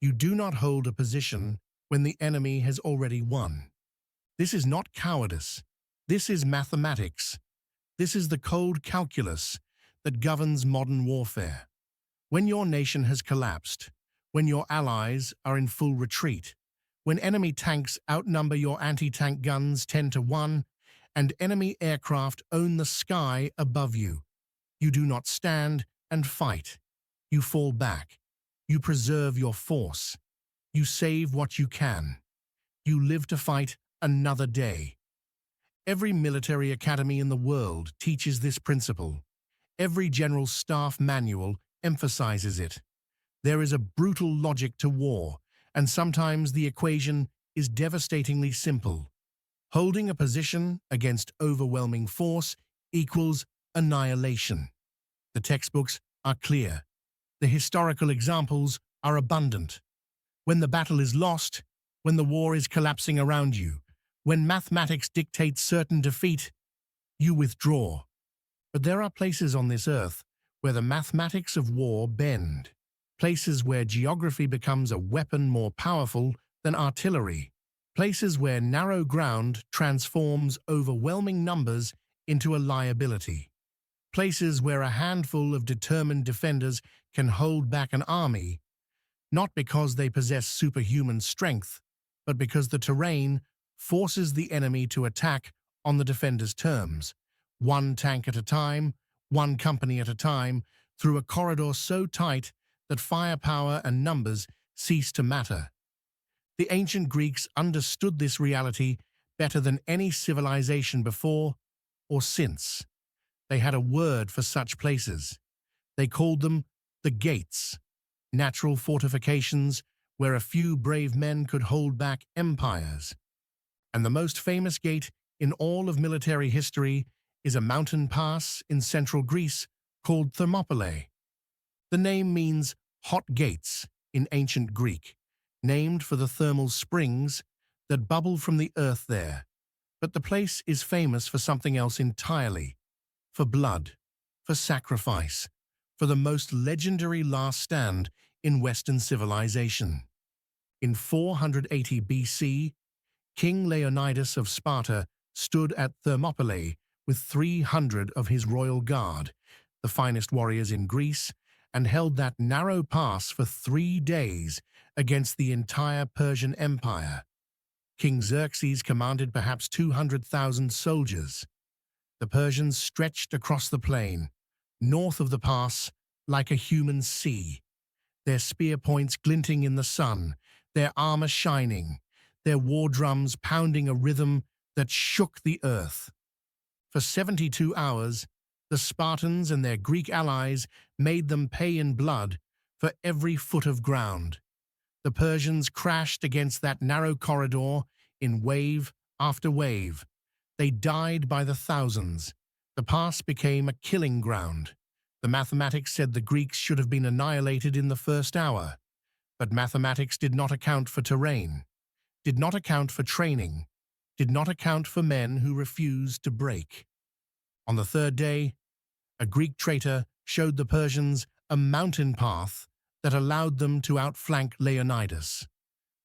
You do not hold a position when the enemy has already won. This is not cowardice. This is mathematics. This is the cold calculus that governs modern warfare. When your nation has collapsed, when your allies are in full retreat, when enemy tanks outnumber your anti-tank guns 10 to 1, and enemy aircraft own the sky above you, you do not stand and fight. You fall back. You preserve your force. You save what you can. You live to fight another day. Every military academy in the world teaches this principle. Every general staff manual emphasizes it. There is a brutal logic to war, and sometimes the equation is devastatingly simple. Holding a position against overwhelming force equals annihilation. The textbooks are clear. The historical examples are abundant. When the battle is lost, when the war is collapsing around you, when mathematics dictates certain defeat, you withdraw. But there are places on this earth where the mathematics of war bend. Places where geography becomes a weapon more powerful than artillery. Places where narrow ground transforms overwhelming numbers into a liability. Places where a handful of determined defenders can hold back an army, not because they possess superhuman strength, but because the terrain forces the enemy to attack on the defender's terms, one tank at a time, one company at a time, through a corridor so tight that firepower and numbers cease to matter. The ancient Greeks understood this reality better than any civilization before or since. They had a word for such places. They called them the gates, natural fortifications where a few brave men could hold back empires. And the most famous gate in all of military history is a mountain pass in central Greece called Thermopylae. The name means hot gates in ancient Greek, named for the thermal springs that bubble from the earth there. But the place is famous for something else entirely, for blood, for sacrifice, for the most legendary last stand in Western civilization. In 480 BC, King Leonidas of Sparta stood at Thermopylae with 300 of his royal guard, the finest warriors in Greece, and held that narrow pass for 3 days against the entire Persian Empire. King Xerxes commanded perhaps 200,000 soldiers. The Persians stretched across the plain, north of the pass, like a human sea, their spear points glinting in the sun, their armor shining, their war drums pounding a rhythm that shook the earth. For 72 hours, the Spartans and their Greek allies made them pay in blood for every foot of ground. The Persians crashed against that narrow corridor in wave after wave. They died by the thousands. The pass became a killing ground. The mathematics said the Greeks should have been annihilated in the first hour. But mathematics did not account for terrain, did not account for training, did not account for men who refused to break. On the third day, a Greek traitor showed the Persians a mountain path that allowed them to outflank Leonidas.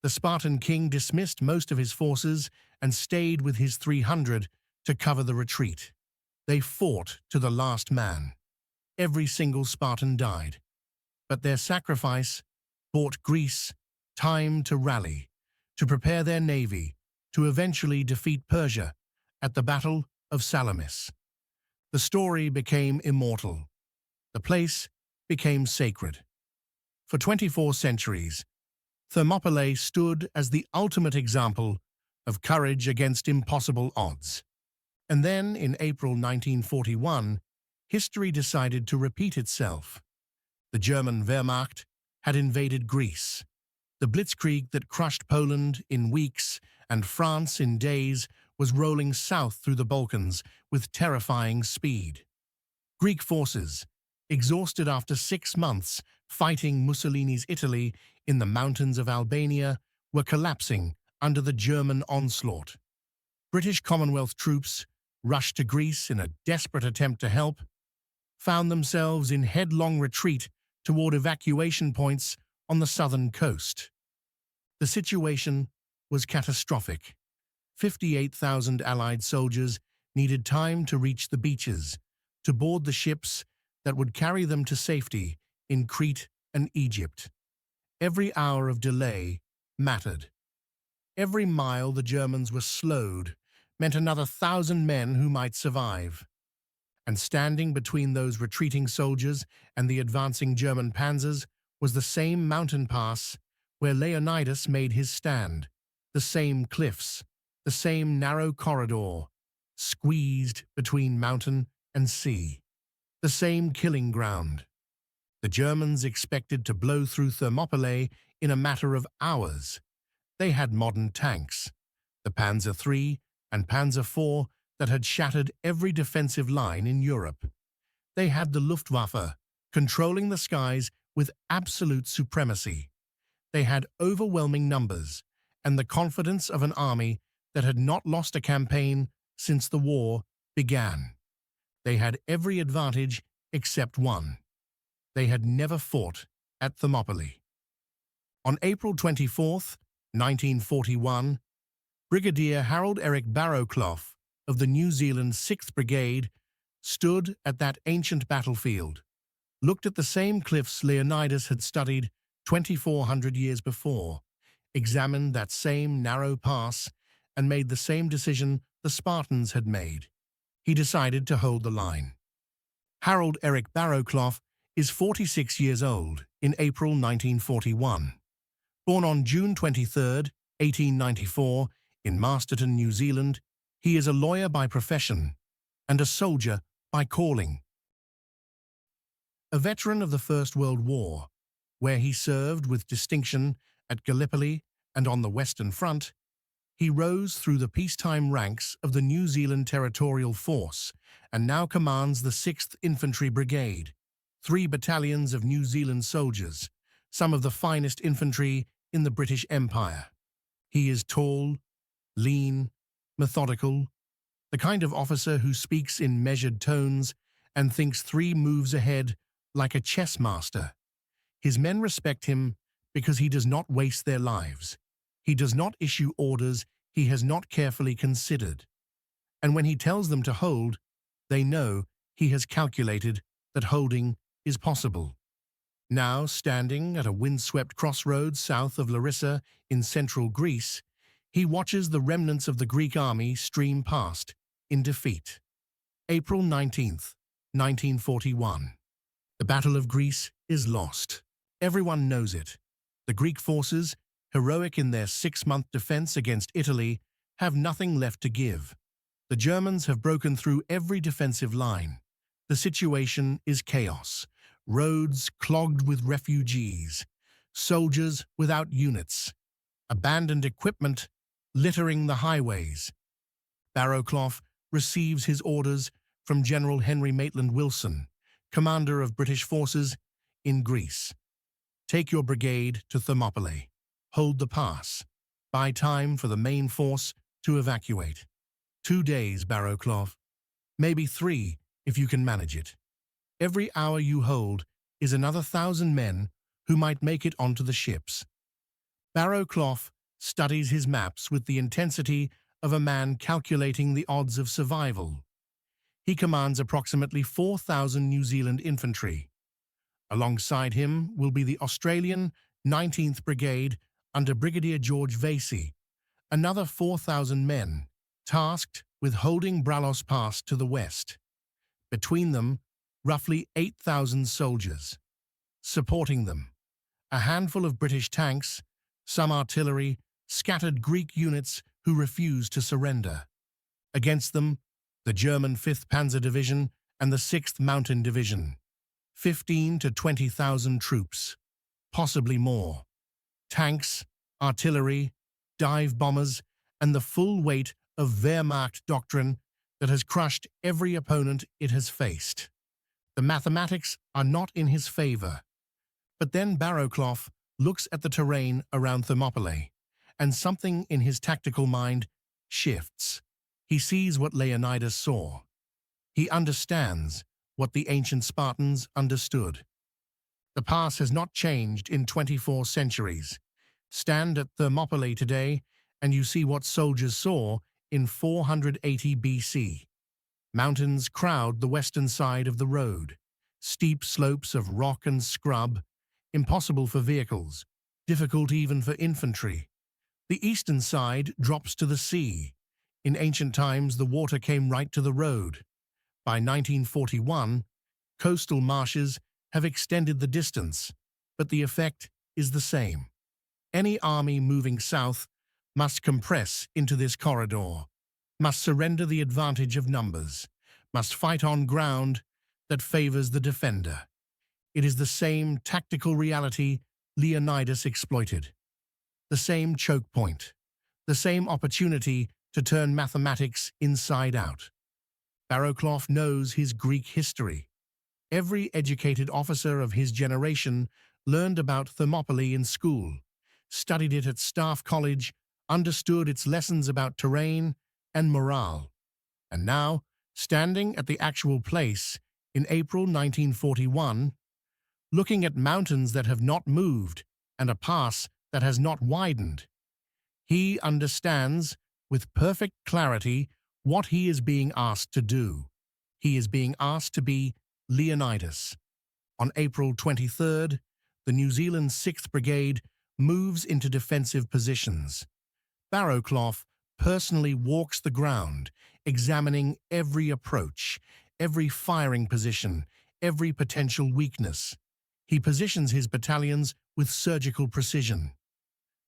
The Spartan king dismissed most of his forces and stayed with his 300 to cover the retreat. They fought to the last man. Every single Spartan died. But their sacrifice bought Greece time to rally, to prepare their navy, to eventually defeat Persia at the Battle of Salamis. The story became immortal. The place became sacred. For 24 centuries, Thermopylae stood as the ultimate example of courage against impossible odds. And then, in April 1941, history decided to repeat itself. The German Wehrmacht had invaded Greece. The blitzkrieg that crushed Poland in weeks and France in days was rolling south through the Balkans with terrifying speed. Greek forces, exhausted after 6 months fighting Mussolini's Italy in the mountains of Albania, were collapsing under the German onslaught. British Commonwealth troops, rushed to Greece in a desperate attempt to help, found themselves in headlong retreat toward evacuation points on the southern coast. The situation was catastrophic. 58,000 Allied soldiers needed time to reach the beaches, to board the ships that would carry them to safety in Crete and Egypt. Every hour of delay mattered. Every mile the Germans were slowed meant another 1,000 men who might survive. And standing between those retreating soldiers and the advancing German panzers was the same mountain pass where Leonidas made his stand, the same cliffs, the same narrow corridor, squeezed between mountain and sea, the same killing ground. The Germans expected to blow through Thermopylae in a matter of hours. They had modern tanks, the Panzer III and Panzer IV, that had shattered every defensive line in Europe. They had the Luftwaffe, controlling the skies with absolute supremacy. They had overwhelming numbers and the confidence of an army that had not lost a campaign since the war began. They had every advantage except one. They had never fought at Thermopylae. On April 24, 1941, Brigadier Harold Barrowclough of the New Zealand 6th Brigade stood at that ancient battlefield, looked at the same cliffs Leonidas had studied 2,400 years before, examined that same narrow pass, and made the same decision the Spartans had made. He decided to hold the line. Harold Barrowclough is 46 years old in April 1941. Born on June 23, 1894, in Masterton, New Zealand, he is a lawyer by profession and a soldier by calling. A veteran of the First World War, where he served with distinction at Gallipoli and on the Western Front, he rose through the peacetime ranks of the New Zealand Territorial Force and now commands the 6th Infantry Brigade, 3 battalions of New Zealand soldiers, some of the finest infantry in the British Empire. He is tall, lean, methodical, the kind of officer who speaks in measured tones and thinks 3 moves ahead like a chess master. His men respect him because he does not waste their lives. He does not issue orders he has not carefully considered. And when he tells them to hold, they know he has calculated that holding is possible. Now, standing at a windswept crossroads south of Larissa in central Greece, he watches the remnants of the Greek army stream past in defeat. April 19, 1941. The Battle of Greece is lost. Everyone knows it. The Greek forces, heroic in their 6-month defense against Italy, have nothing left to give. The Germans have broken through every defensive line. The situation is chaos. Roads clogged with refugees, soldiers without units, abandoned equipment littering the highways. Barrowclough receives his orders from General Henry Maitland Wilson, commander of British forces in Greece. Take your brigade to Thermopylae. Hold the pass. Buy time for the main force to evacuate. 2 days, Barrowclough. Maybe 3 if you can manage it. Every hour you hold is another 1,000 men who might make it onto the ships. Barrowclough studies his maps with the intensity of a man calculating the odds of survival. He commands approximately 4,000 New Zealand infantry. Alongside him will be the Australian 19th Brigade under Brigadier George Vasey, another 4,000 men, tasked with holding Bralos Pass to the west. Between them, roughly 8,000 soldiers. Supporting them, a handful of British tanks, some artillery, scattered Greek units who refuse to surrender. Against them, the German 5th Panzer Division and the 6th Mountain Division. 15 to 20,000 troops, possibly more. Tanks, artillery, dive bombers, and the full weight of Wehrmacht doctrine that has crushed every opponent it has faced. The mathematics are not in his favor. But then Barrowclough looks at the terrain around Thermopylae, and something in his tactical mind shifts. He sees what Leonidas saw. He understands what the ancient Spartans understood. The pass has not changed in 24 centuries. Stand at Thermopylae today, and you see what soldiers saw in 480 BC. Mountains crowd the western side of the road. Steep slopes of rock and scrub, impossible for vehicles, difficult even for infantry. The eastern side drops to the sea. In ancient times, the water came right to the road. By 1941, coastal marshes have extended the distance, but the effect is the same. Any army moving south must compress into this corridor, must surrender the advantage of numbers, must fight on ground that favors the defender. It is the same tactical reality Leonidas exploited, the same choke point, the same opportunity to turn mathematics inside out. Barrowclough knows his Greek history. Every educated officer of his generation learned about Thermopylae in school, studied it at staff college, understood its lessons about terrain and morale. And now, standing at the actual place in April 1941, looking at mountains that have not moved and a pass that has not widened, he understands with perfect clarity what he is being asked to do. He is being asked to be Leonidas. On April 23rd, the New Zealand 6th Brigade moves into defensive positions. Barrowclough personally walks the ground, examining every approach, every firing position, every potential weakness. He positions his battalions with surgical precision.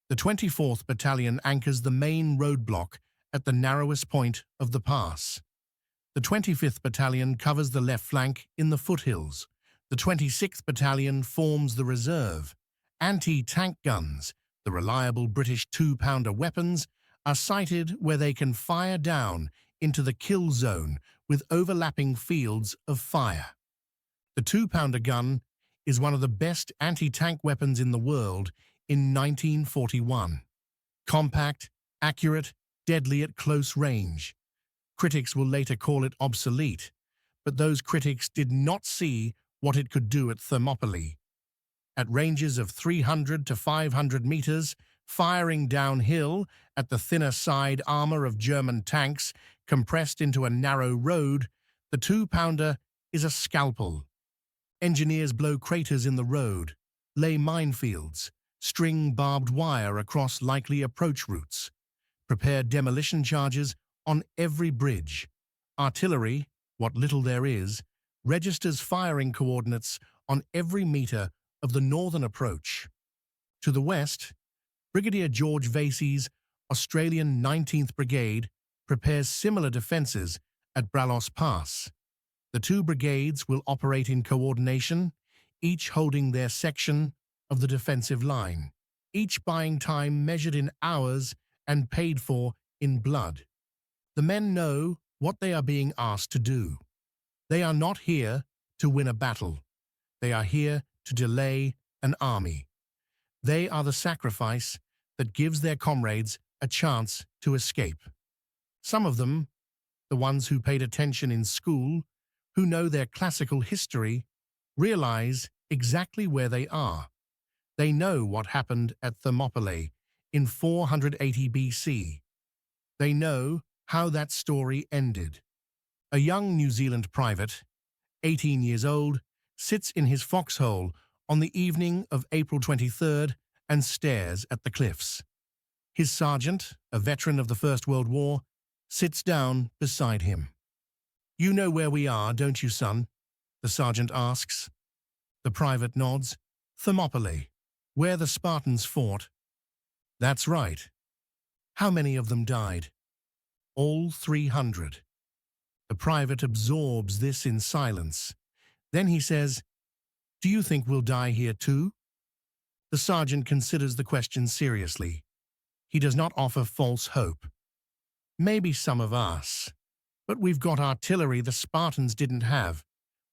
The 24th Battalion anchors the main roadblock at the narrowest point of the pass. The 25th Battalion covers the left flank in the foothills. The 26th Battalion forms the reserve. Anti-tank guns, the reliable British 2-pounder weapons, are sighted where they can fire down into the kill zone with overlapping fields of fire. The 2-pounder gun is one of the best anti-tank weapons in the world in 1941. Compact, accurate, deadly at close range. Critics will later call it obsolete, but those critics did not see what it could do at Thermopylae. At ranges of 300 to 500 meters, firing downhill at the thinner side armor of German tanks compressed into a narrow road, the 2-pounder is a scalpel. Engineers blow craters in the road, lay minefields, string barbed wire across likely approach routes, prepare demolition charges on every bridge. Artillery, what little there is, registers firing coordinates on every meter of the northern approach. To the west, Brigadier George Vasey's Australian 19th Brigade prepares similar defences at Brallos Pass. The two brigades will operate in coordination, each holding their section of the defensive line, each buying time measured in hours and paid for in blood. The men know what they are being asked to do. They are not here to win a battle. They are here to delay an army. They are the sacrifice that gives their comrades a chance to escape. Some of them, the ones who paid attention in school, who know their classical history, realize exactly where they are. They know what happened at Thermopylae in 480 BC. They know how that story ended. A young New Zealand private, 18 years old, sits in his foxhole on the evening of April 23rd and stares at the cliffs. His sergeant, a veteran of the First World War, sits down beside him. "You know where we are, don't you, son?" the sergeant asks. The private nods. "Thermopylae, where the Spartans fought." "That's right." "How many of them died?" "All 300. The private absorbs this in silence. Then he says, "Do you think we'll die here too?" The sergeant considers the question seriously. He does not offer false hope. "Maybe some of us. But we've got artillery the Spartans didn't have.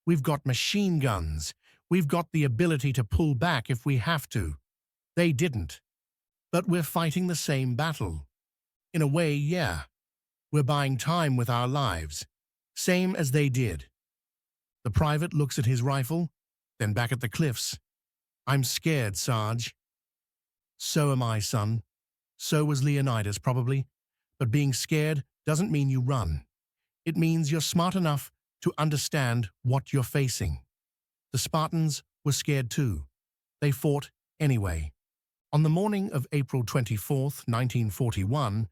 We've got machine guns. We've got the ability to pull back if we have to. They didn't. But we're fighting the same battle. In a way, yeah. We're buying time with our lives. Same as they did." The private looks at his rifle, then back at the cliffs. I'm scared, Sarge. So am I, son. So was Leonidas, probably. But being scared doesn't mean you run. It means you're smart enough to understand what you're facing. The Spartans were scared too. They fought anyway. On the morning of April 24th, 1941,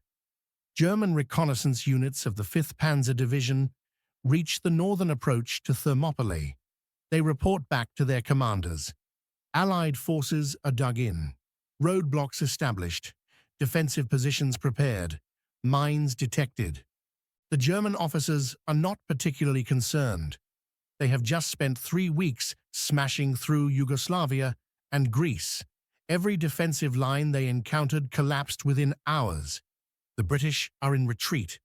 German reconnaissance units of the 5th Panzer Division reached the northern approach to Thermopylae. They report back to their commanders. Allied forces are dug in, roadblocks established, defensive positions prepared, mines detected. The German officers are not particularly concerned. They have just spent 3 weeks smashing through Yugoslavia and Greece. Every defensive line they encountered collapsed within hours. The British are in retreat.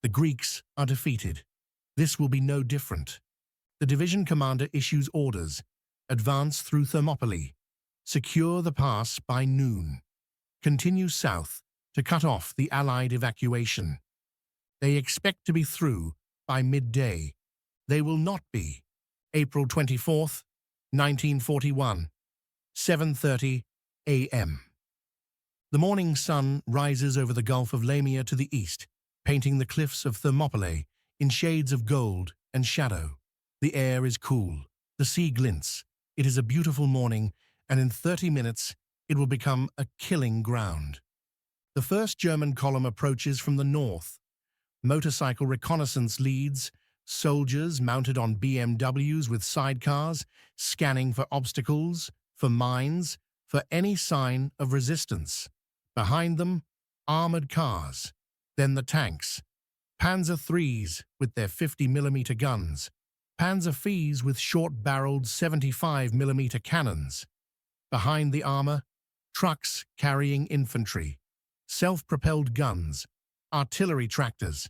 The Greeks are defeated. This will be no different. The division commander issues orders. Advance through Thermopylae. Secure the pass by noon. Continue south to cut off the Allied evacuation. They expect to be through by midday. They will not be. April 24th, 1941, 7:30 a.m. The morning sun rises over the Gulf of Lamia to the east, painting the cliffs of Thermopylae in shades of gold and shadow. The air is cool. The sea glints. It is a beautiful morning, and in 30 minutes, it will become a killing ground. The first German column approaches from the north. Motorcycle reconnaissance leads, soldiers mounted on BMWs with sidecars, scanning for obstacles, for mines, for any sign of resistance. Behind them, armored cars, then the tanks, Panzer IIIs with their 50mm guns, Panzer IVs with short-barreled 75mm cannons. Behind the armor, trucks carrying infantry, self-propelled guns, artillery tractors,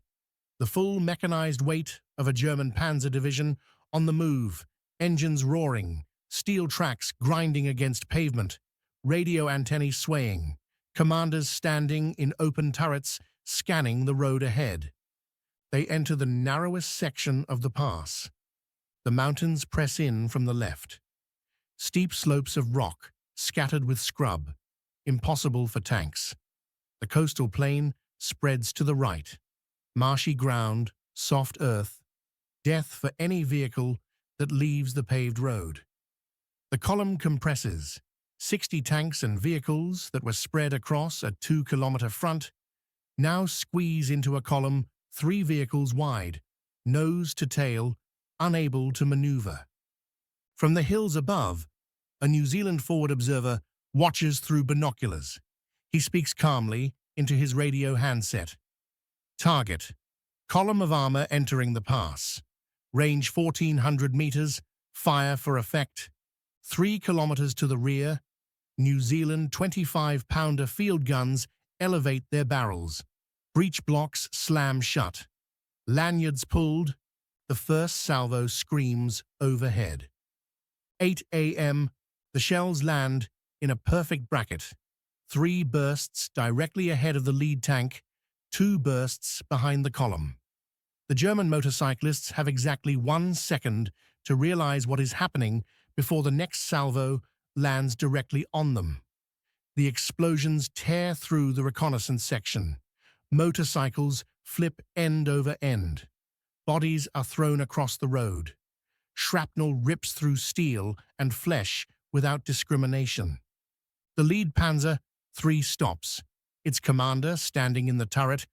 the full mechanized weight of a German panzer division on the move, engines roaring, steel tracks grinding against pavement, radio antennae swaying, commanders standing in open turrets scanning the road ahead. They enter the narrowest section of the pass. The mountains press in from the left. Steep slopes of rock, scattered with scrub, impossible for tanks. The coastal plain spreads to the right. Marshy ground, soft earth, death for any vehicle that leaves the paved road. The column compresses. 60 tanks and vehicles that were spread across a 2-kilometer front now squeeze into a column 3 vehicles wide, nose to tail, unable to maneuver. From the hills above, a New Zealand forward observer watches through binoculars. He speaks calmly into his radio handset. Target: column of armor entering the pass. Range 1,400 meters, fire for effect. 3 kilometers to the rear, New Zealand 25-pounder field guns elevate their barrels. Breech blocks slam shut. Lanyards pulled. The first salvo screams overhead. 8 a.m. The shells land in a perfect bracket. 3 bursts directly ahead of the lead tank, 2 bursts behind the column. The German motorcyclists have exactly 1 second to realize what is happening before the next salvo lands directly on them. The explosions tear through the reconnaissance section. Motorcycles flip end over end. Bodies are thrown across the road. Shrapnel rips through steel and flesh without discrimination. The lead Panzer III stops. Its commander, standing in the turret,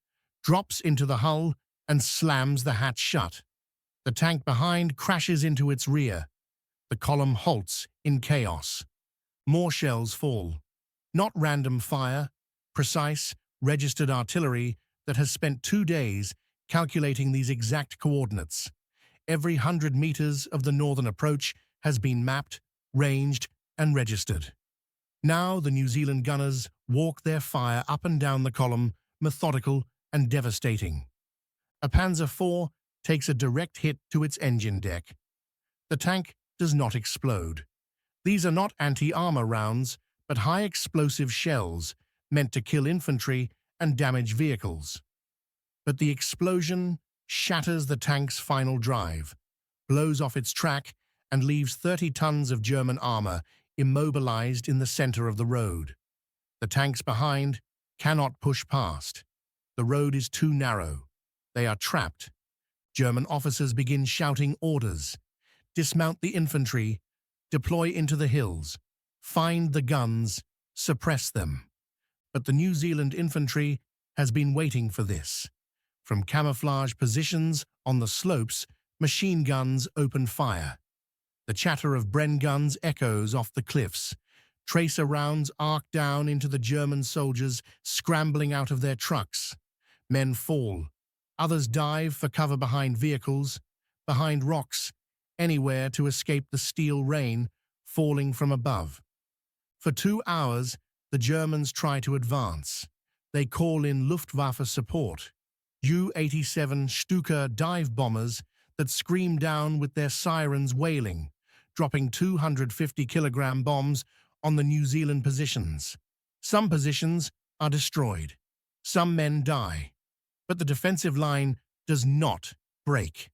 drops into the hull and slams the hatch shut. The tank behind crashes into its rear. The column halts in chaos. More shells fall. Not random fire, precise, registered artillery that has spent 2 days calculating these exact coordinates. Every 100 meters of the northern approach has been mapped, ranged, and registered. Now the New Zealand gunners walk their fire up and down the column, methodical and devastating. A Panzer IV takes a direct hit to its engine deck. The tank does not explode. These are not anti-armor rounds, but high-explosive shells meant to kill infantry and damage vehicles. But the explosion shatters the tank's final drive, blows off its track, and leaves 30 tons of German armor immobilized in the center of the road. The tanks behind cannot push past. The road is too narrow. They are trapped. German officers begin shouting orders. Dismount the infantry, deploy into the hills, find the guns, suppress them. But the New Zealand infantry has been waiting for this. From camouflage positions on the slopes, machine guns open fire. The chatter of Bren guns echoes off the cliffs. Tracer rounds arc down into the German soldiers scrambling out of their trucks. Men fall. Others dive for cover behind vehicles, behind rocks, anywhere to escape the steel rain falling from above. For 2 hours, the Germans try to advance. They call in Luftwaffe support, U-87 Stuka dive bombers that scream down with their sirens wailing, dropping 250-kilogram bombs on the New Zealand positions. Some positions are destroyed. Some men die. But the defensive line does not break.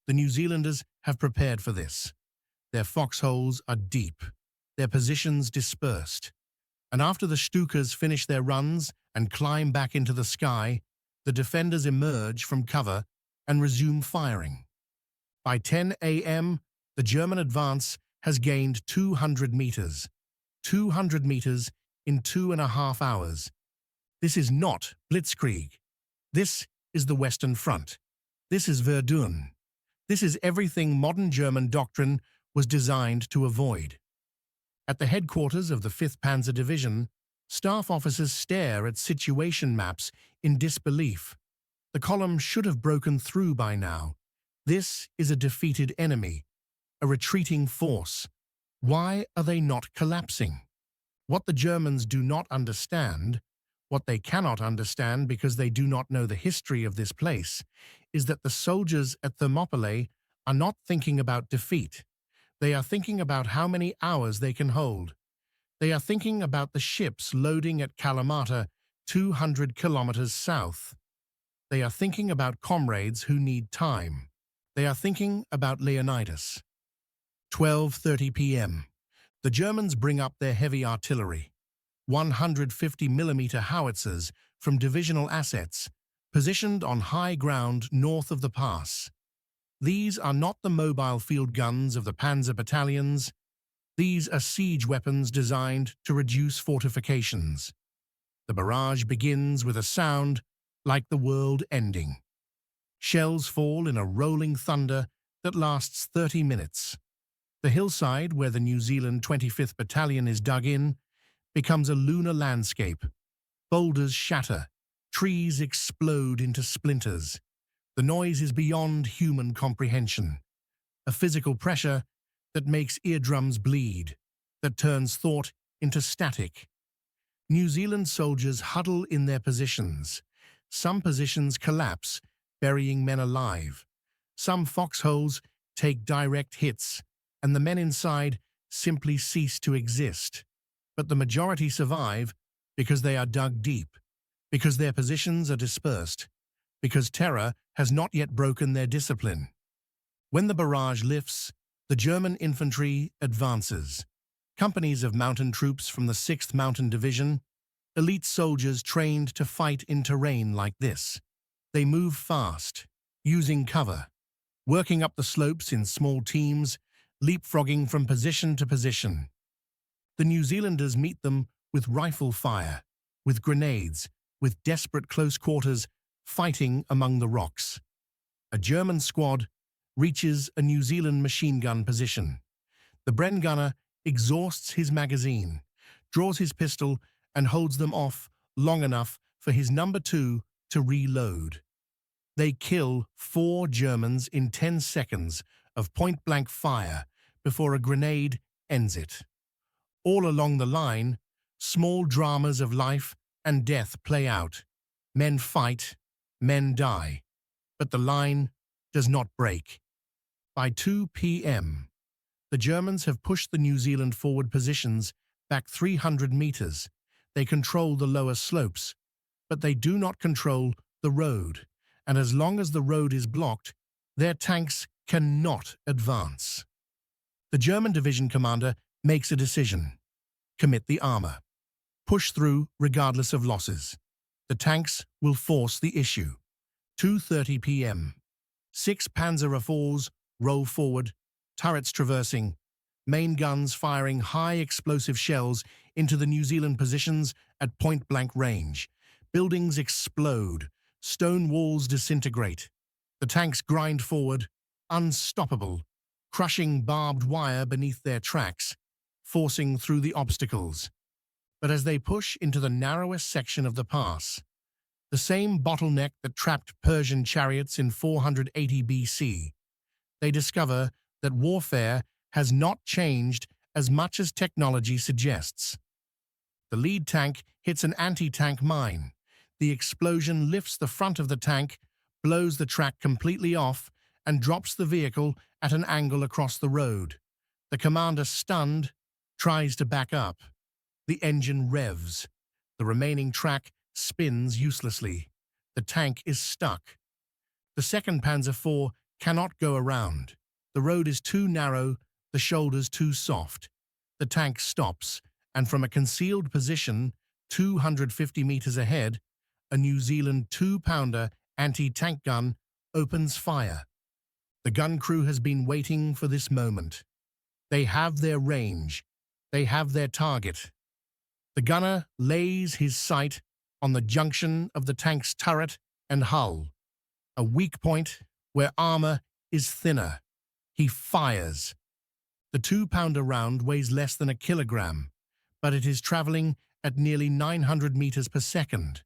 The New Zealanders have prepared for this. Their foxholes are deep, their positions dispersed. And after the Stukas finish their runs and climb back into the sky, the defenders emerge from cover and resume firing. By 10 a.m., the German advance has gained 200 meters. 200 meters in 2.5 hours. This is not blitzkrieg. This is the Western Front. This is Verdun. This is everything modern German doctrine was designed to avoid. At the headquarters of the 5th Panzer Division, staff officers stare at situation maps in disbelief. The column should have broken through by now. This is a defeated enemy, a retreating force. Why are they not collapsing? What the Germans do not understand, what they cannot understand because they do not know the history of this place, is that the soldiers at Thermopylae are not thinking about defeat. They are thinking about how many hours they can hold. They are thinking about the ships loading at Kalamata, 200 kilometers south. They are thinking about comrades who need time. They are thinking about Leonidas. 12:30 p.m. The Germans bring up their heavy artillery. 150mm howitzers from divisional assets, positioned on high ground north of the pass. These are not the mobile field guns of the panzer battalions. These are siege weapons designed to reduce fortifications. The barrage begins with a sound like the world ending. Shells fall in a rolling thunder that lasts 30 minutes. The hillside where the New Zealand 25th Battalion is dug in becomes a lunar landscape. Boulders shatter, trees explode into splinters. The noise is beyond human comprehension. A physical pressure that makes eardrums bleed, that turns thought into static. New Zealand soldiers huddle in their positions. Some positions collapse, burying men alive. Some foxholes take direct hits, and the men inside simply cease to exist. But the majority survive because they are dug deep, because their positions are dispersed, because terror has not yet broken their discipline. When the barrage lifts, the German infantry advances. Companies of mountain troops from the 6th Mountain Division, elite soldiers trained to fight in terrain like this. They move fast, using cover, working up the slopes in small teams, leapfrogging from position to position. The New Zealanders meet them with rifle fire, with grenades, with desperate close quarters, fighting among the rocks. A German squad reaches a New Zealand machine gun position. The Bren gunner exhausts his magazine, draws his pistol, and holds them off long enough for his number 2 to reload. They kill 4 Germans in 10 seconds of point-blank fire before a grenade ends it. All along the line, small dramas of life and death play out. Men fight, men die, but the line does not break. By 2 p.m., the Germans have pushed the New Zealand forward positions back 300 meters. They control the lower slopes, but they do not control the road, and as long as the road is blocked, their tanks cannot advance. The German division commander makes a decision. Commit the armor. Push through regardless of losses. The tanks will force the issue. 2:30 p.m. 6 Panzer IVs roll forward, turrets traversing, main guns firing high explosive shells into the New Zealand positions at point-blank range. Buildings explode, stone walls disintegrate. The tanks grind forward, unstoppable, crushing barbed wire beneath their tracks, forcing through the obstacles. But as they push into the narrowest section of the pass, the same bottleneck that trapped Persian chariots in 480 BC, they discover that warfare has not changed as much as technology suggests. The lead tank hits an anti-tank mine. The explosion lifts the front of the tank, blows the track completely off, and drops the vehicle at an angle across the road. The commander, stunned, tries to back up. The engine revs. The remaining track spins uselessly. The tank is stuck. The 2nd Panzer IV cannot go around. The road is too narrow, the shoulders too soft. The tank stops, and from a concealed position, 250 meters ahead, a New Zealand 2-pounder anti-tank gun opens fire. The gun crew has been waiting for this moment. They have their range. They have their target. The gunner lays his sight on the junction of the tank's turret and hull, a weak point where armor is thinner. He fires. The 2-pounder round weighs less than a kilogram, but it is traveling at nearly 900 meters per second.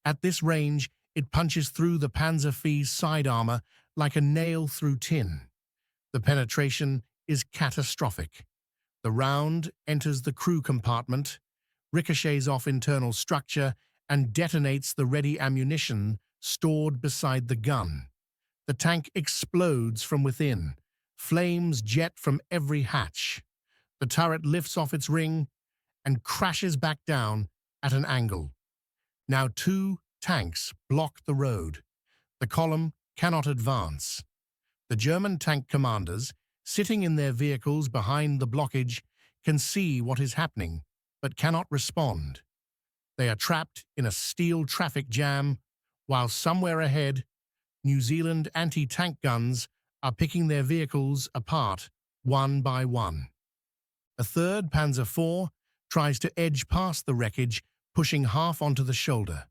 At this range, it punches through the Panzer IV's side armor like a nail through tin. The penetration is catastrophic. The round enters the crew compartment, ricochets off internal structure, and detonates the ready ammunition stored beside the gun. The tank explodes from within. Flames jet from every hatch. The turret lifts off its ring and crashes back down at an angle. Now 2 tanks block the road. The column cannot advance. The German tank commanders, sitting in their vehicles behind the blockage, can see what is happening, but cannot respond. They are trapped in a steel traffic jam, while somewhere ahead, New Zealand anti-tank guns are picking their vehicles apart one by one. A 3rd Panzer IV tries to edge past the wreckage, pushing half onto the shoulder.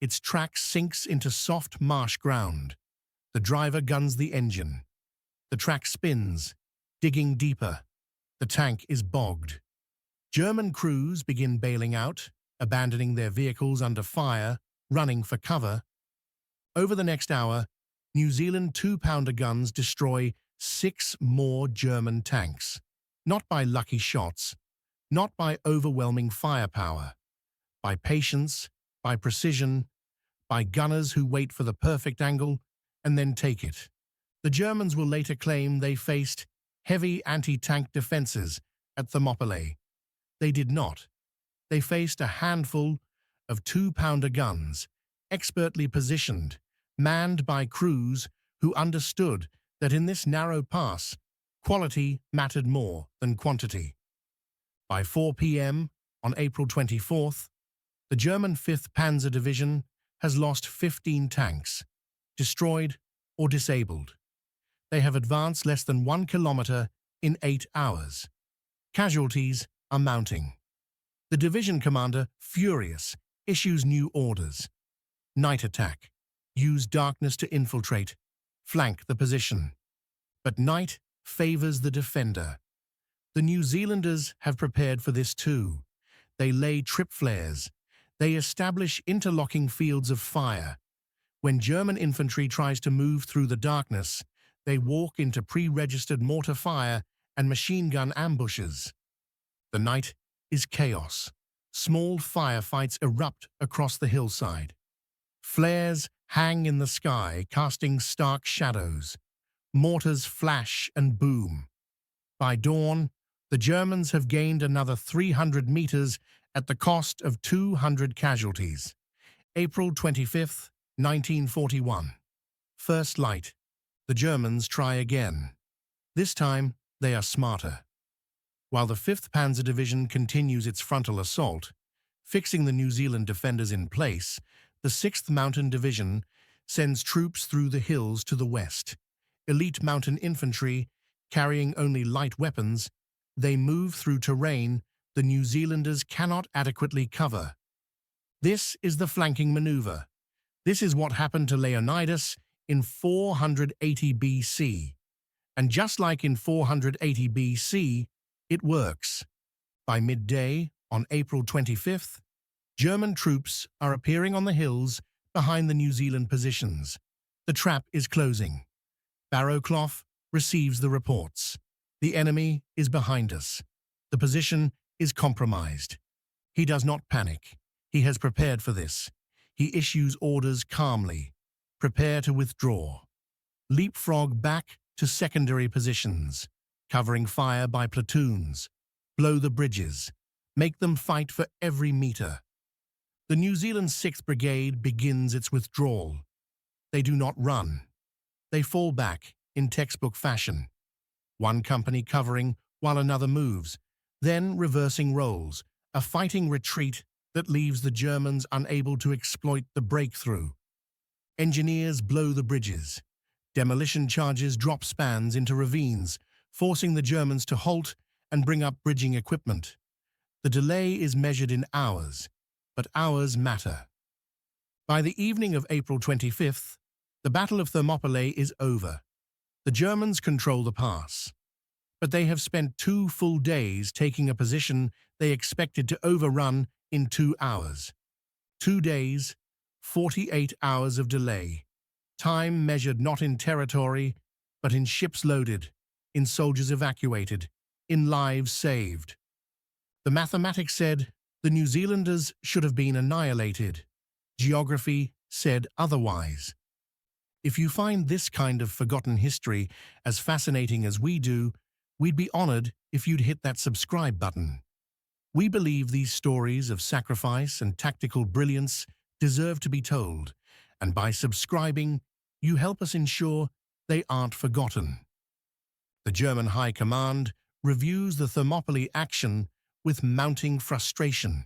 Its track sinks into soft marsh ground. The driver guns the engine. The track spins, digging deeper. The tank is bogged. German crews begin bailing out, abandoning their vehicles under fire, running for cover. Over the next hour, New Zealand 2-pounder guns destroy 6 more German tanks. Not by lucky shots, not by overwhelming firepower, by patience, by precision, by gunners who wait for the perfect angle and then take it. The Germans will later claim they faced heavy anti-tank defenses at Thermopylae. They did not. They faced a handful of 2-pounder guns, expertly positioned, manned by crews who understood that in this narrow pass, quality mattered more than quantity. By 4 p.m. on April 24th, the German 5th Panzer Division has lost 15 tanks, destroyed or disabled. They have advanced less than 1 kilometer in 8 hours. Casualties are mounting. The division commander, furious, issues new orders. Night attack. Use darkness to infiltrate. Flank the position. But night favors the defender. The New Zealanders have prepared for this too. They lay trip flares. They establish interlocking fields of fire. When German infantry tries to move through the darkness, they walk into pre-registered mortar fire and machine gun ambushes. The night is chaos. Small firefights erupt across the hillside. Flares hang in the sky, casting stark shadows. Mortars flash and boom. By dawn, the Germans have gained another 300 meters at the cost of 200 casualties. April 25th, 1941. First light. The Germans try again. This time, they are smarter. While the 5th Panzer Division continues its frontal assault, fixing the New Zealand defenders in place, the 6th Mountain Division sends troops through the hills to the west. Elite mountain infantry, carrying only light weapons, they move through terrain the New Zealanders cannot adequately cover. This is the flanking maneuver. This is what happened to Leonidas in 480 BC. And just like in 480 BC, it works. By midday, on April 25th, German troops are appearing on the hills behind the New Zealand positions. The trap is closing. Barrowclough receives the reports. The enemy is behind us. The position is compromised. He does not panic. He has prepared for this. He issues orders calmly. Prepare to withdraw. Leapfrog back to secondary positions, covering fire by platoons. Blow the bridges. Make them fight for every meter. The New Zealand 6th Brigade begins its withdrawal. They do not run. They fall back in textbook fashion. One company covering while another moves, then reversing roles, a fighting retreat that leaves the Germans unable to exploit the breakthrough. Engineers blow the bridges. Demolition charges drop spans into ravines, forcing the Germans to halt and bring up bridging equipment. The delay is measured in hours, but hours matter. By the evening of April 25th, the Battle of Thermopylae is over. The Germans control the pass, but they have spent 2 full days taking a position they expected to overrun in 2 hours. 2 days, 48 hours of delay. Time measured not in territory, but in ships loaded, in soldiers evacuated, in lives saved. The mathematics said the New Zealanders should have been annihilated. Geography said otherwise. If you find this kind of forgotten history as fascinating as we do, we'd be honored if you'd hit that subscribe button. We believe these stories of sacrifice and tactical brilliance deserve to be told, and by subscribing, you help us ensure they aren't forgotten. The German High Command reviews the Thermopylae action with mounting frustration.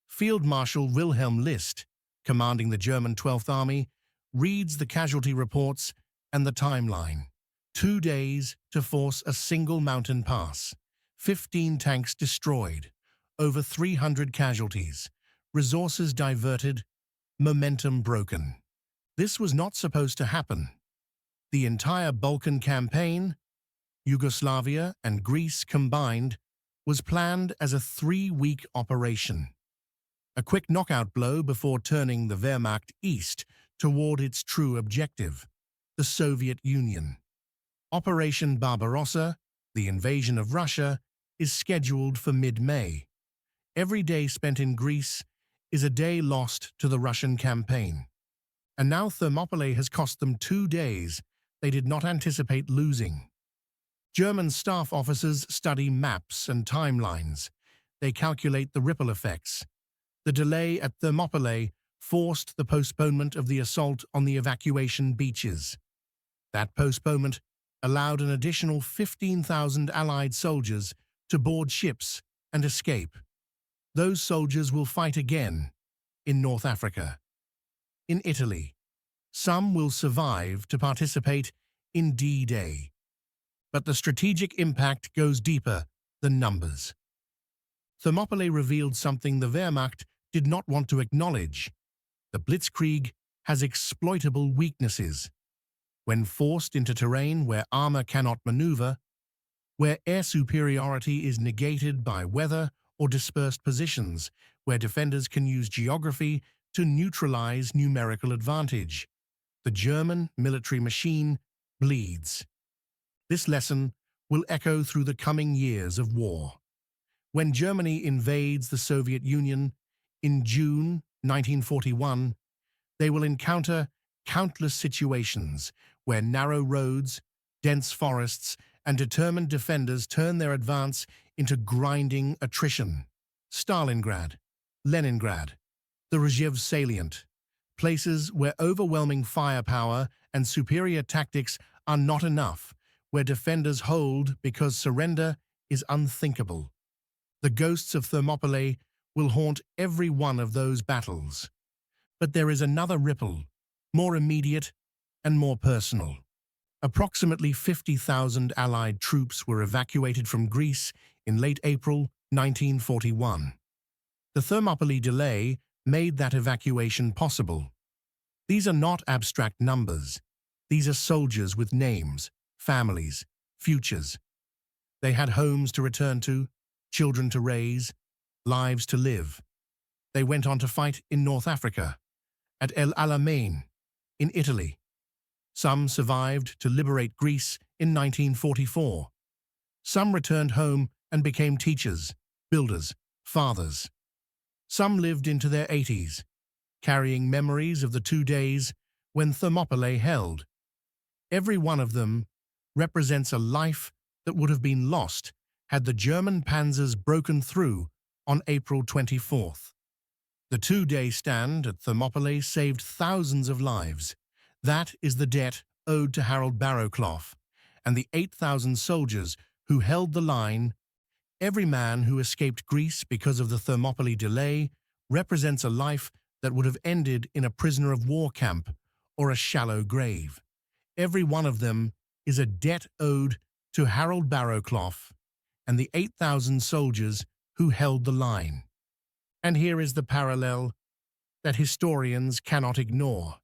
Field Marshal Wilhelm List, commanding the German 12th Army, reads the casualty reports and the timeline. 2 days to force a single mountain pass. 15 tanks destroyed. Over 300 casualties. Resources diverted. Momentum broken. This was not supposed to happen. The entire Balkan campaign, Yugoslavia and Greece combined, was planned as a 3-week operation. A quick knockout blow before turning the Wehrmacht east toward its true objective, the Soviet Union. Operation Barbarossa, the invasion of Russia, is scheduled for mid-May. Every day spent in Greece is a day lost to the Russian campaign. And now Thermopylae has cost them 2 days they did not anticipate losing. German staff officers study maps and timelines. They calculate the ripple effects. The delay at Thermopylae forced the postponement of the assault on the evacuation beaches. That postponement allowed an additional 15,000 Allied soldiers to board ships and escape. Those soldiers will fight again in North Africa, in Italy. Some will survive to participate in D-Day. But the strategic impact goes deeper than numbers. Thermopylae revealed something the Wehrmacht did not want to acknowledge. The Blitzkrieg has exploitable weaknesses. When forced into terrain where armor cannot maneuver, where air superiority is negated by weather or dispersed positions, where defenders can use geography to neutralize numerical advantage, the German military machine bleeds. This lesson will echo through the coming years of war. When Germany invades the Soviet Union in June 1941, they will encounter countless situations where narrow roads, dense forests, and determined defenders turn their advance into grinding attrition. Stalingrad, Leningrad, the Rzhev salient, places where overwhelming firepower and superior tactics are not enough, where defenders hold because surrender is unthinkable. The ghosts of Thermopylae will haunt every one of those battles. But there is another ripple, more immediate and more personal. Approximately 50,000 Allied troops were evacuated from Greece in late April 1941. The Thermopylae delay made that evacuation possible. These are not abstract numbers. These are soldiers with names, families, futures. They had homes to return to, children to raise, lives to live. They went on to fight in North Africa, at El Alamein, in Italy. Some survived to liberate Greece in 1944. Some returned home and became teachers, builders, fathers. Some lived into their 80s, carrying memories of the 2 days when Thermopylae held. Every one of them represents a life that would have been lost had the German panzers broken through on April 24th. The 2-day stand at Thermopylae saved thousands of lives. That is the debt owed to Harold Barrowclough and the 8,000 soldiers who held the line. Every man who escaped Greece because of the Thermopylae delay represents a life that would have ended in a prisoner of war camp or a shallow grave. Every one of them is a debt owed to Harold Barrowclough and the 8,000 soldiers who held the line. And here is the parallel that historians cannot ignore,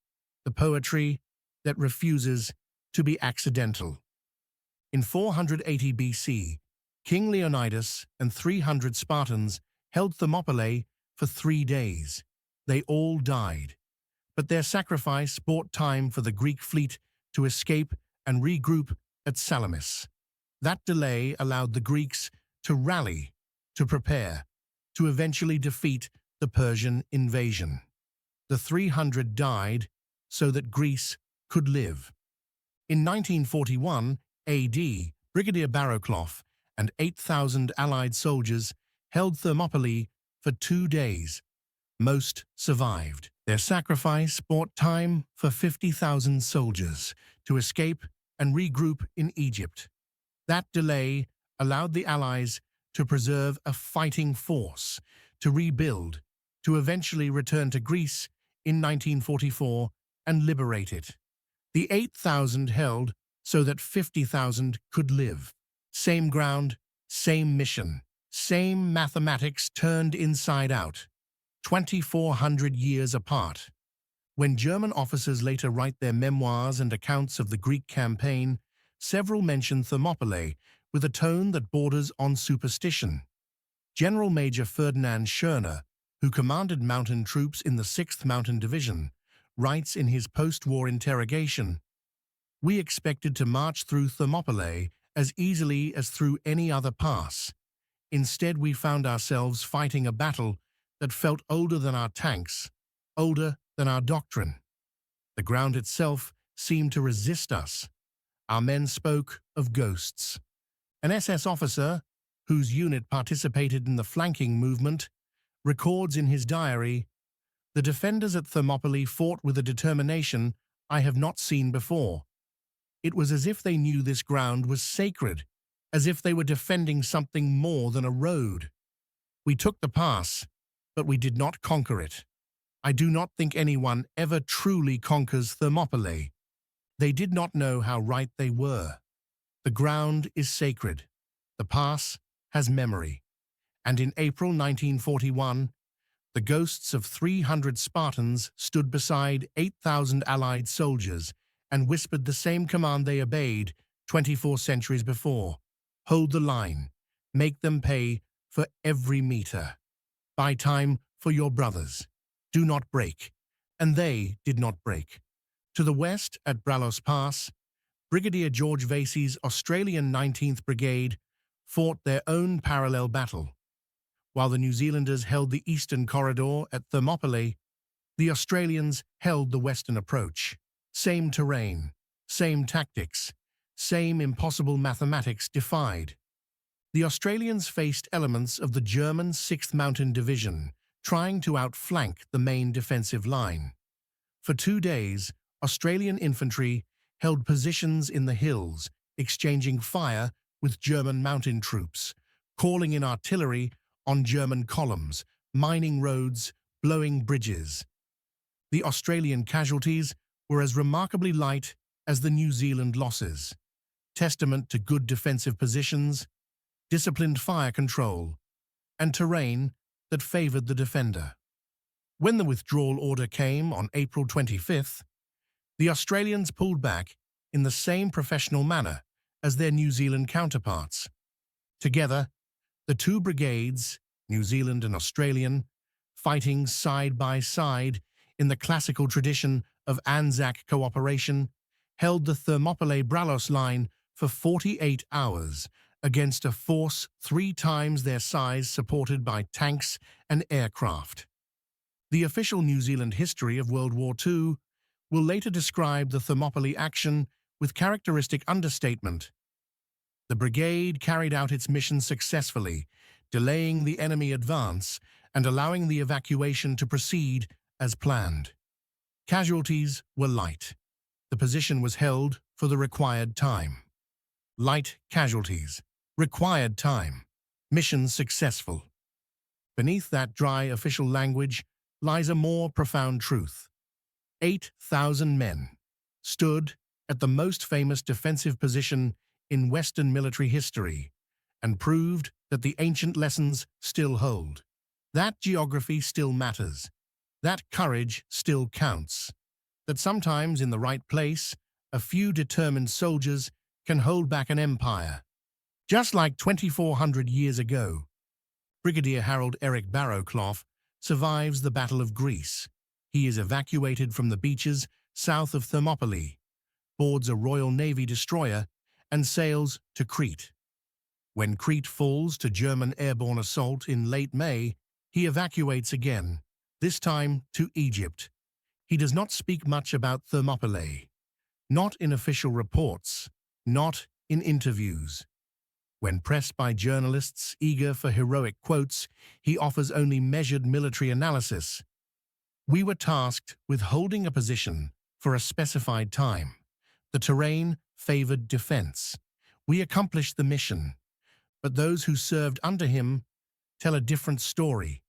the poetry that refuses to be accidental. In 480 BC, King Leonidas and 300 Spartans held Thermopylae for 3 days. They all died, but their sacrifice bought time for the Greek fleet to escape and regroup at Salamis. That delay allowed the Greeks to rally, to prepare, to eventually defeat the Persian invasion. The 300 died so that Greece could live. In 1941 AD, Brigadier Barrowclough and 8,000 Allied soldiers held Thermopylae for 2 days. Most survived. Their sacrifice bought time for 50,000 soldiers to escape and regroup in Egypt. That delay allowed the Allies to preserve a fighting force, to rebuild, to eventually return to Greece in 1944 and liberate it. The 8,000 held so that 50,000 could live. Same ground, same mission, same mathematics turned inside out. 2,400 years apart. When German officers later write their memoirs and accounts of the Greek campaign, several mention Thermopylae with a tone that borders on superstition. General Major Ferdinand Schörner, who commanded mountain troops in the 6th Mountain Division, writes in his post-war interrogation, "We expected to march through Thermopylae as easily as through any other pass. Instead, we found ourselves fighting a battle that felt older than our tanks, older than our doctrine. The ground itself seemed to resist us. Our men spoke of ghosts." An SS officer, whose unit participated in the flanking movement, records in his diary, "The defenders at Thermopylae fought with a determination I have not seen before. It was as if they knew this ground was sacred, as if they were defending something more than a road. We took the pass, but we did not conquer it. I do not think anyone ever truly conquers Thermopylae. They did not know how right they were. The ground is sacred. The pass has memory." And in April 1941, the ghosts of 300 Spartans stood beside 8,000 Allied soldiers and whispered the same command they obeyed 24 centuries before. Hold the line. Make them pay for every meter. Buy time for your brothers. Do not break. And they did not break. To the west, at Bralos Pass, Brigadier George Vasey's Australian 19th Brigade fought their own parallel battle. While the New Zealanders held the eastern corridor at Thermopylae, the Australians held the western approach. Same terrain, same tactics, same impossible mathematics defied. The Australians faced elements of the German 6th Mountain Division, trying to outflank the main defensive line. For 2 days, Australian infantry held positions in the hills, exchanging fire with German mountain troops, calling in artillery on German columns, mining roads, blowing bridges. The Australian casualties were as remarkably light as the New Zealand losses, testament to good defensive positions, disciplined fire control, and terrain that favoured the defender. When the withdrawal order came on April 25th, the Australians pulled back in the same professional manner as their New Zealand counterparts. Together, the two brigades, New Zealand and Australian, fighting side by side in the classical tradition of Anzac cooperation, held the Thermopylae Bralos line for 48 hours against a force 3 times their size supported by tanks and aircraft. The official New Zealand history of World War II will later describe the Thermopylae action with characteristic understatement. The brigade carried out its mission successfully, delaying the enemy advance and allowing the evacuation to proceed as planned. Casualties were light. The position was held for the required time. Light casualties. Required time. Mission successful. Beneath that dry official language lies a more profound truth. 8,000 men stood at the most famous defensive position in Western military history and proved that the ancient lessons still hold. That geography still matters. That courage still counts. That sometimes in the right place, a few determined soldiers can hold back an empire. Just like 2,400 years ago, Brigadier Harold Barrowclough survives the Battle of Greece. He is evacuated from the beaches south of Thermopylae, boards a Royal Navy destroyer, and sails to Crete. When Crete falls to German airborne assault in late May, he evacuates again, this time to Egypt. He does not speak much about Thermopylae, not in official reports, not in interviews. When pressed by journalists eager for heroic quotes, he offers only measured military analysis. We were tasked with holding a position for a specified time. The terrain favored defense. We accomplished the mission. But those who served under him tell a different story.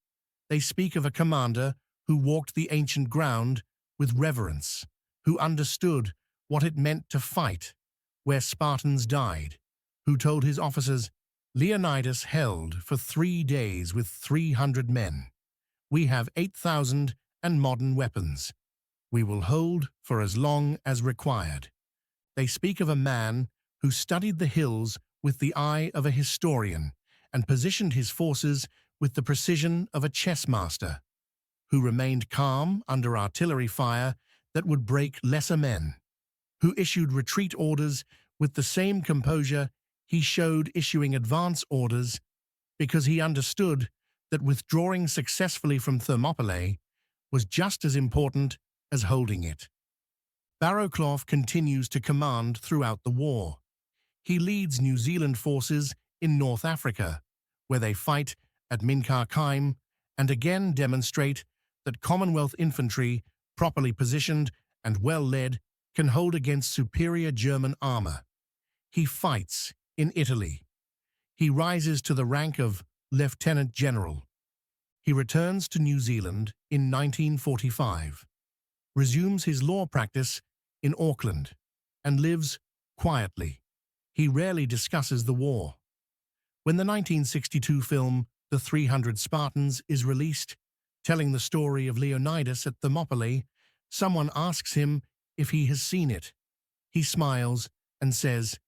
They speak of a commander who walked the ancient ground with reverence, who understood what it meant to fight, where Spartans died, who told his officers, "Leonidas held for 3 days with 300 men. We have 8,000 and modern weapons. We will hold for as long as required." They speak of a man who studied the hills with the eye of a historian and positioned his forces with the precision of a chess master, who remained calm under artillery fire that would break lesser men, who issued retreat orders with the same composure he showed issuing advance orders because he understood that withdrawing successfully from Thermopylae was just as important as holding it. Barrowclough continues to command throughout the war. He leads New Zealand forces in North Africa, where they fight at Mincarcaim and again demonstrate that Commonwealth infantry, properly positioned and well led, can hold against superior German armor. He fights in Italy. He rises to the rank of Lieutenant General. He returns to New Zealand in 1945, resumes his law practice in Auckland, and lives quietly. He rarely discusses the war. When the 1962 film The 300 Spartans is released, telling the story of Leonidas at Thermopylae, someone asks him if he has seen it. He smiles and says,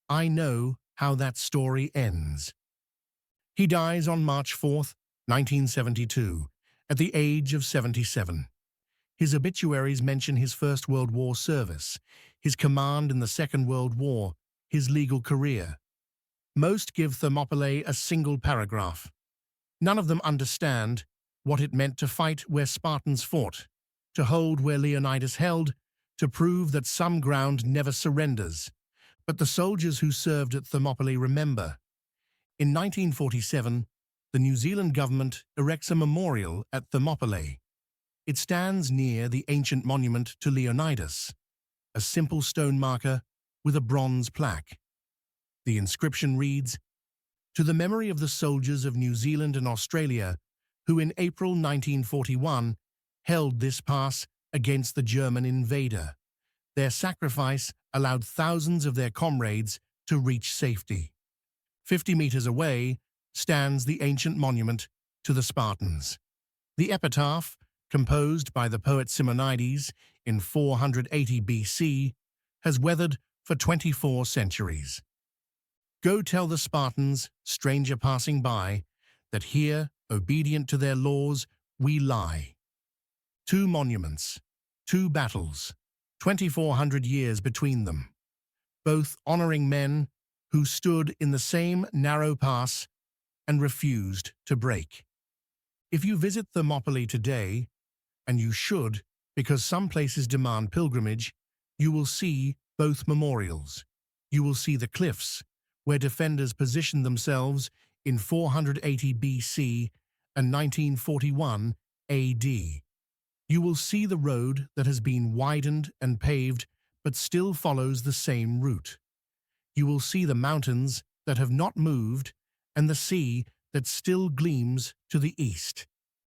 "I know how that story ends." He dies on March 4, 1972, at the age of 77. His obituaries mention his First World War service, his command in the Second World War, his legal career. Most give Thermopylae a single paragraph. None of them understand what it meant to fight where Spartans fought, to hold where Leonidas held, to prove that some ground never surrenders. But the soldiers who served at Thermopylae remember. In 1947, the New Zealand government erects a memorial at Thermopylae. It stands near the ancient monument to Leonidas, a simple stone marker with a bronze plaque. The inscription reads, "To the memory of the soldiers of New Zealand and Australia who in April 1941 held this pass against the German invader. Their sacrifice allowed thousands of their comrades to reach safety." 50 meters away stands the ancient monument to the Spartans. The epitaph, composed by the poet Simonides in 480 BC, has weathered for 24 centuries. "Go tell the Spartans, stranger passing by, that here, obedient to their laws, we lie." 2 monuments, 2 battles, 2,400 years between them, both honoring men who stood in the same narrow pass and refused to break. If you visit Thermopylae today, and you should because some places demand pilgrimage, you will see both memorials. You will see the cliffs where defenders positioned themselves in 480 BC and 1941 AD. You will see the road that has been widened and paved but still follows the same route. You will see the mountains that have not moved and the sea that still gleams to the east.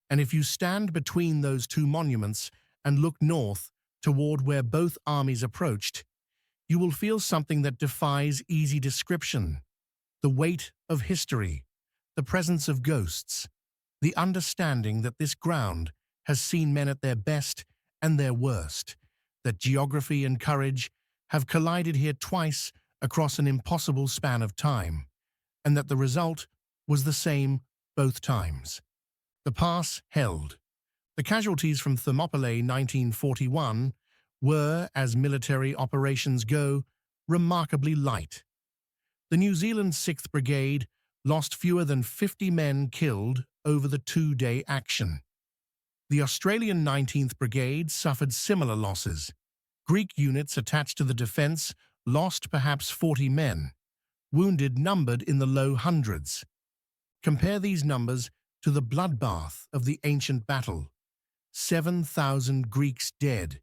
And if you stand between those 2 monuments and look north toward where both armies approached, you will feel something that defies easy description: the weight of history, the presence of ghosts, the understanding that this ground has seen men at their best and their worst, that geography and courage have collided here twice across an impossible span of time, and that the result was the same both times. The pass held. The casualties from Thermopylae 1941 were, as military operations go, remarkably light. The New Zealand 6th Brigade lost fewer than 50 men killed over the 2-day action. The Australian 19th Brigade suffered similar losses. Greek units attached to the defence lost perhaps 40 men. Wounded numbered in the low hundreds. Compare these numbers to the bloodbath of the ancient battle. 7,000 Greeks dead,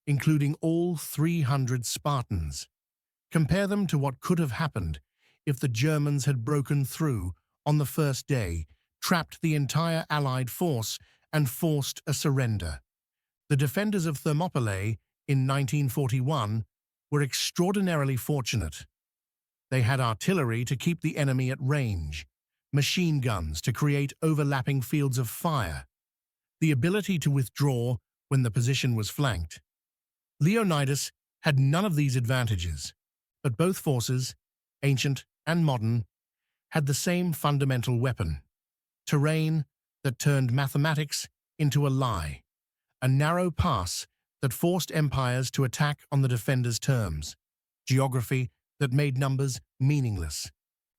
including all 300 Spartans. Compare them to what could have happened if the Germans had broken through on the first day, trapped the entire Allied force, and forced a surrender. The defenders of Thermopylae in 1941 were extraordinarily fortunate. They had artillery to keep the enemy at range, machine guns to create overlapping fields of fire, the ability to withdraw when the position was flanked. Leonidas had none of these advantages, but both forces, ancient and modern, had the same fundamental weapon: terrain that turned mathematics into a lie, a narrow pass that forced empires to attack on the defenders' terms, geography that made numbers meaningless.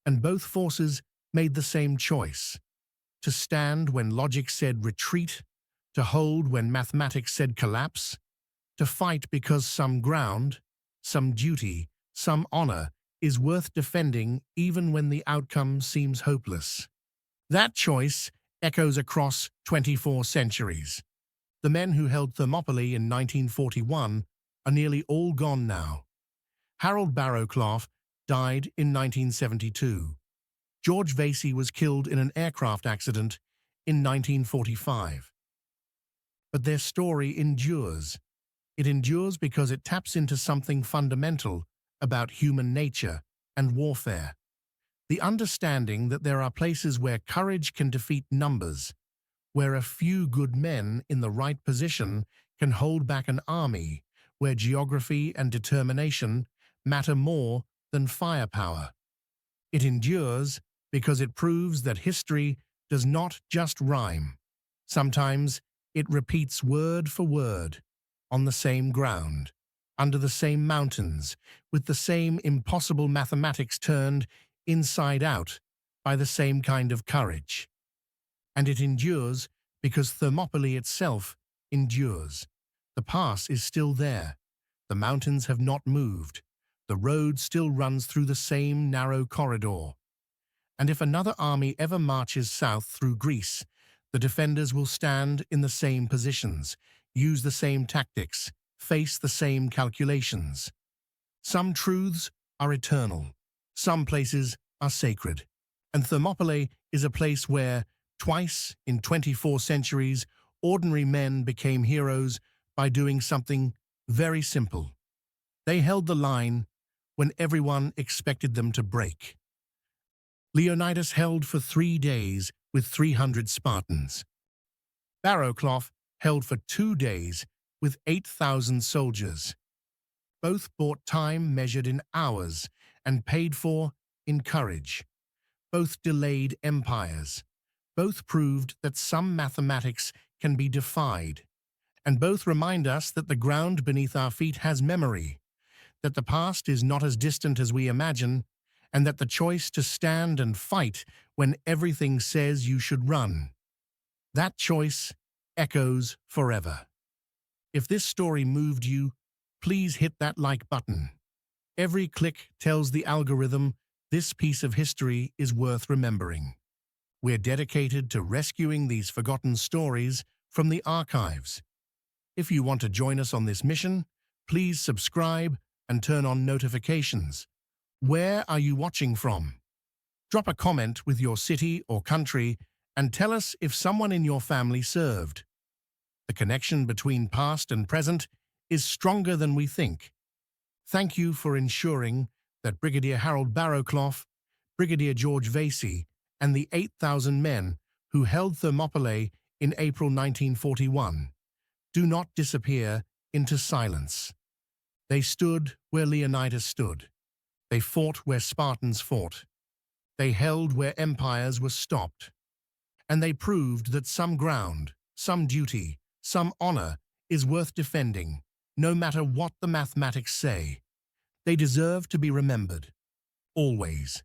And both forces made the same choice: to stand when logic said retreat, to hold when mathematics said collapse, to fight because some ground, some duty, some honor is worth defending even when the outcome seems hopeless. That choice echoes across 24 centuries. The men who held Thermopylae in 1941 are nearly all gone now. Harold Barrowclough died in 1972. George Vasey was killed in an aircraft accident in 1945. But their story endures. It endures because it taps into something fundamental about human nature and warfare. The understanding that there are places where courage can defeat numbers, where a few good men in the right position can hold back an army, where geography and determination matter more than firepower. It endures because it proves that history does not just rhyme. Sometimes it repeats word for word, on the same ground, under the same mountains, with the same impossible mathematics turned inside out by the same kind of courage. And it endures because Thermopylae itself endures. The pass is still there. The mountains have not moved. The road still runs through the same narrow corridor. And if another army ever marches south through Greece, the defenders will stand in the same positions, use the same tactics, face the same calculations. Some truths are eternal. Some places are sacred, and Thermopylae is a place where, twice in 24 centuries, ordinary men became heroes by doing something very simple. They held the line when everyone expected them to break. Leonidas held for 3 days with 300 Spartans. Barrowclough held for 2 days with 8,000 soldiers. Both bought time measured in hours and paid for in courage. Both delayed empires. Both proved that some mathematics can be defied. And both remind us that the ground beneath our feet has memory, that the past is not as distant as we imagine, and that the choice to stand and fight when everything says you should run, that choice echoes forever. If this story moved you, please hit that like button. Every click tells the algorithm this piece of history is worth remembering. We're dedicated to rescuing these forgotten stories from the archives. If you want to join us on this mission, please subscribe and turn on notifications. Where are you watching from? Drop a comment with your city or country and tell us if someone in your family served. The connection between past and present is stronger than we think. Thank you for ensuring that Brigadier Harold Barrowclough, Brigadier George Vasey, and the 8,000 men who held Thermopylae in April 1941 do not disappear into silence. They stood where Leonidas stood. They fought where Spartans fought. They held where empires were stopped. And they proved that some ground, some duty, some honor is worth defending, no matter what the mathematics say. They deserve to be remembered. Always.